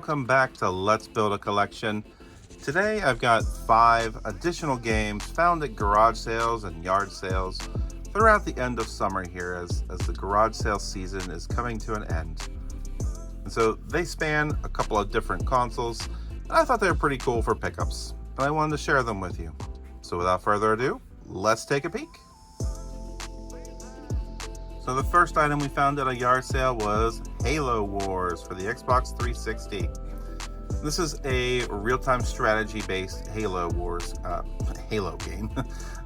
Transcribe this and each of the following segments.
welcome back to Let's Build a Collection. Today I've got 5 additional games found at garage sales and yard sales throughout the end of summer here as the garage sale season is coming to an end. And so they span a couple of different consoles, and I thought they were pretty cool for pickups, and I wanted to share them with you. So without further ado, let's take a peek. So the first item we found at a yard sale was Halo Wars for the Xbox 360. This is a real-time strategy-based Halo Wars Halo game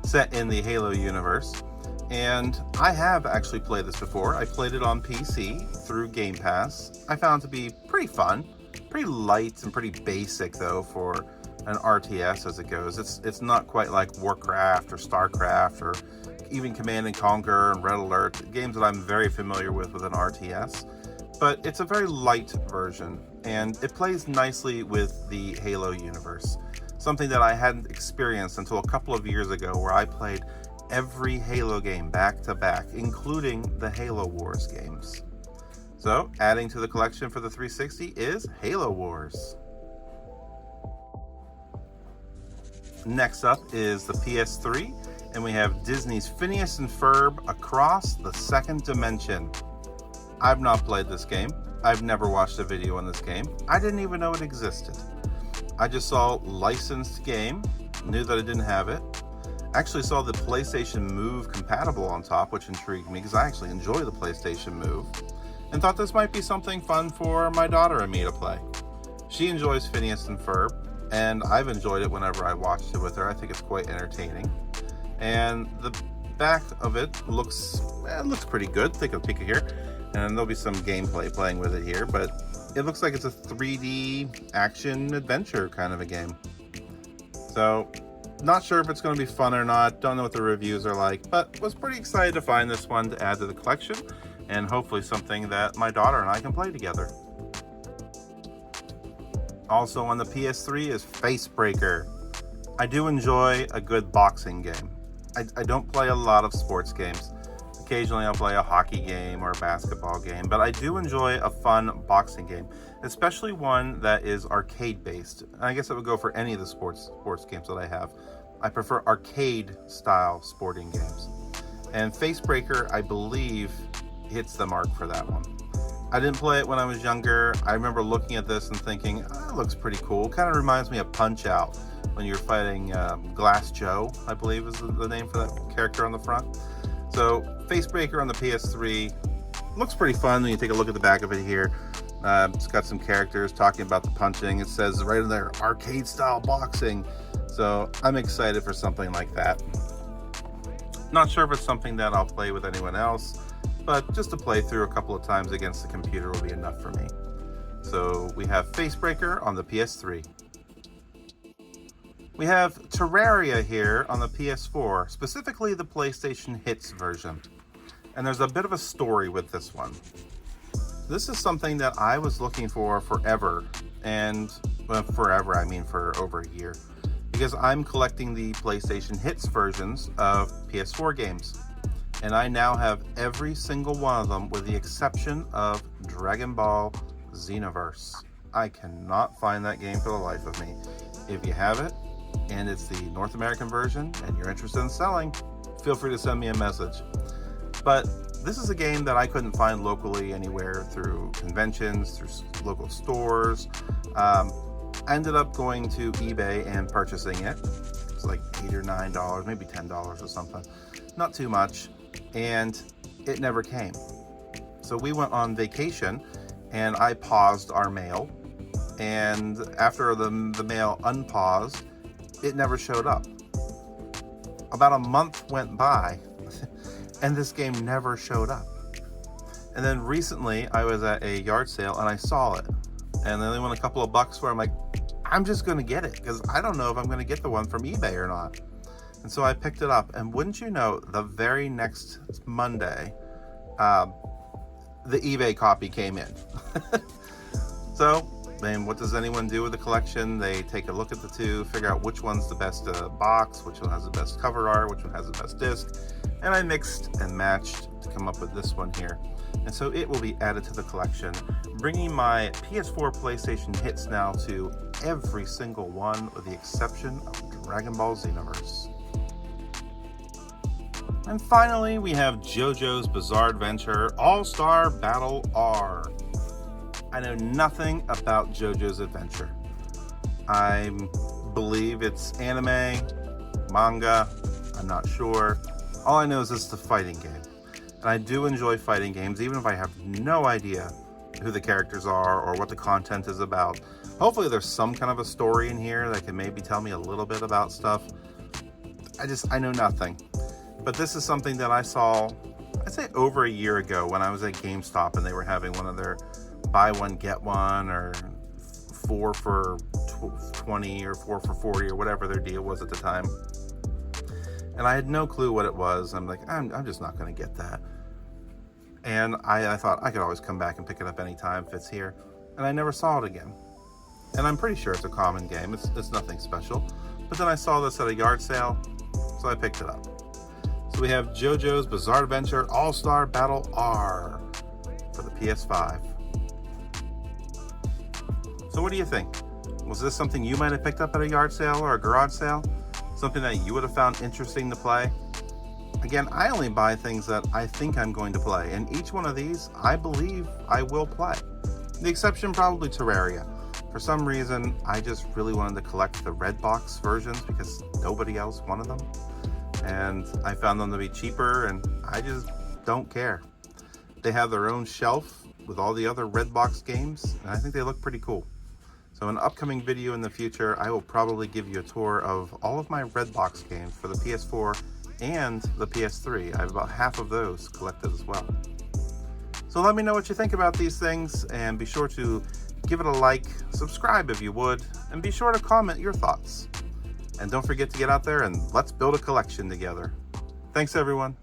set in the Halo universe. And I have actually played this before. I played it on PC through Game Pass. I found it to be pretty fun, pretty light and pretty basic though for an RTS as it goes. It's not quite like Warcraft or Starcraft or even Command and Conquer and Red Alert, games that I'm very familiar with an RTS, but it's a very light version and it plays nicely with the Halo universe, something that I hadn't experienced until a couple of years ago, where I played every Halo game back to back, including the Halo Wars games. So adding to the collection for the 360 is Halo Wars. Next up is the PS3, and we have Disney's Phineas and Ferb Across the Second Dimension. I've not played this game. I've never watched a video on this game. I didn't even know it existed. I just saw licensed game, knew that I didn't have it. Actually saw the PlayStation Move compatible on top, which intrigued me because I actually enjoy the PlayStation Move, and thought this might be something fun for my daughter and me to play. She enjoys Phineas and Ferb, and I've enjoyed it whenever I watched it with her. I think it's quite entertaining. And the back of it looks pretty good. Take a peek here, and there'll be some gameplay playing with it here, but it looks like it's a 3D action adventure kind of a game. So not sure if it's going to be fun or not. Don't know what the reviews are like, but was pretty excited to find this one to add to the collection, and hopefully something that my daughter and I can play together. Also on the PS3 is Facebreaker. I do enjoy a good boxing game. I don't play a lot of sports games. Occasionally I'll play a hockey game or a basketball game, but I do enjoy a fun boxing game, especially one that is arcade based. I guess I would go for any of the sports games that I have. I prefer arcade style sporting games. And Facebreaker, I believe, hits the mark for that one. I didn't play it when I was younger. I remember looking at this and thinking, oh, it looks pretty cool. Kind of reminds me of Punch-Out! When you're fighting Glass Joe, I believe is the name for that character on the front. So Facebreaker on the PS3 looks pretty fun when you take a look at the back of it here. It's got some characters talking about the punching. It says right in there, arcade style boxing. So I'm excited for something like that. Not sure if it's something that I'll play with anyone else, but just to play through a couple of times against the computer will be enough for me. So we have Facebreaker on the PS3. We have Terraria here on the PS4, specifically the PlayStation Hits version. And there's a bit of a story with this one. This is something that I was looking for forever, and forever, I mean for over a year, because I'm collecting the PlayStation Hits versions of PS4 games. And I now have every single one of them with the exception of Dragon Ball Xenoverse. I cannot find that game for the life of me. If you have it, and it's the North American version, and you're interested in selling, feel free to send me a message. But this is a game that I couldn't find locally anywhere through conventions, through local stores. I ended up going to eBay and purchasing it. It's like $8 or $9, maybe $10 or something. Not too much. And it never came. So we went on vacation, and I paused our mail. And after the mail unpaused, it never showed up. About a month went by and this game never showed up. And then recently I was at a yard sale and I saw it, and they only went a couple of bucks for it. I'm like, I'm just going to get it because I don't know if I'm going to get the one from eBay or not. And so I picked it up, and wouldn't you know, the very next Monday, the eBay copy came in. So then what does anyone do with the collection? They take a look at the two, figure out which one's the best box, which one has the best cover art, which one has the best disc, and I mixed and matched to come up with this one here. and so it will be added to the collection, bringing my PS4 PlayStation hits now to every single one with the exception of Dragon Ball Xenoverse. And finally, we have JoJo's Bizarre Adventure All-Star Battle R. I know nothing about JoJo's Adventure. I believe it's anime, manga, I'm not sure. All I know is it's a fighting game. And I do enjoy fighting games, even if I have no idea who the characters are or what the content is about. Hopefully there's some kind of a story in here that can maybe tell me a little bit about stuff. I know nothing. But this is something that I saw, I'd say over a year ago when I was at GameStop and they were having one of their buy one, get one, or 4 for 20 or 4 for 40 or whatever their deal was at the time. And I had no clue what it was. I'm like, I'm just not going to get that. And I thought I could always come back and pick it up anytime if it's here. And I never saw it again. And I'm pretty sure it's a common game. It's nothing special. But then I saw this at a yard sale, so I picked it up. So we have JoJo's Bizarre Adventure All-Star Battle R for the PS5. So what do you think? Was this something you might have picked up at a yard sale or a garage sale? Something that you would have found interesting to play? Again, I only buy things that I think I'm going to play, and each one of these, I believe I will play. The exception probably Terraria. For some reason, I just really wanted to collect the red box versions because nobody else wanted them. And I found them to be cheaper, and I just don't care. They have their own shelf with all the other red box games, and I think they look pretty cool. So in an upcoming video in the future, I will probably give you a tour of all of my Redbox games for the PS4 and the PS3. I have about half of those collected as well. So let me know what you think about these things, and be sure to give it a like, subscribe if you would, and be sure to comment your thoughts. And don't forget to get out there and let's build a collection together. Thanks everyone.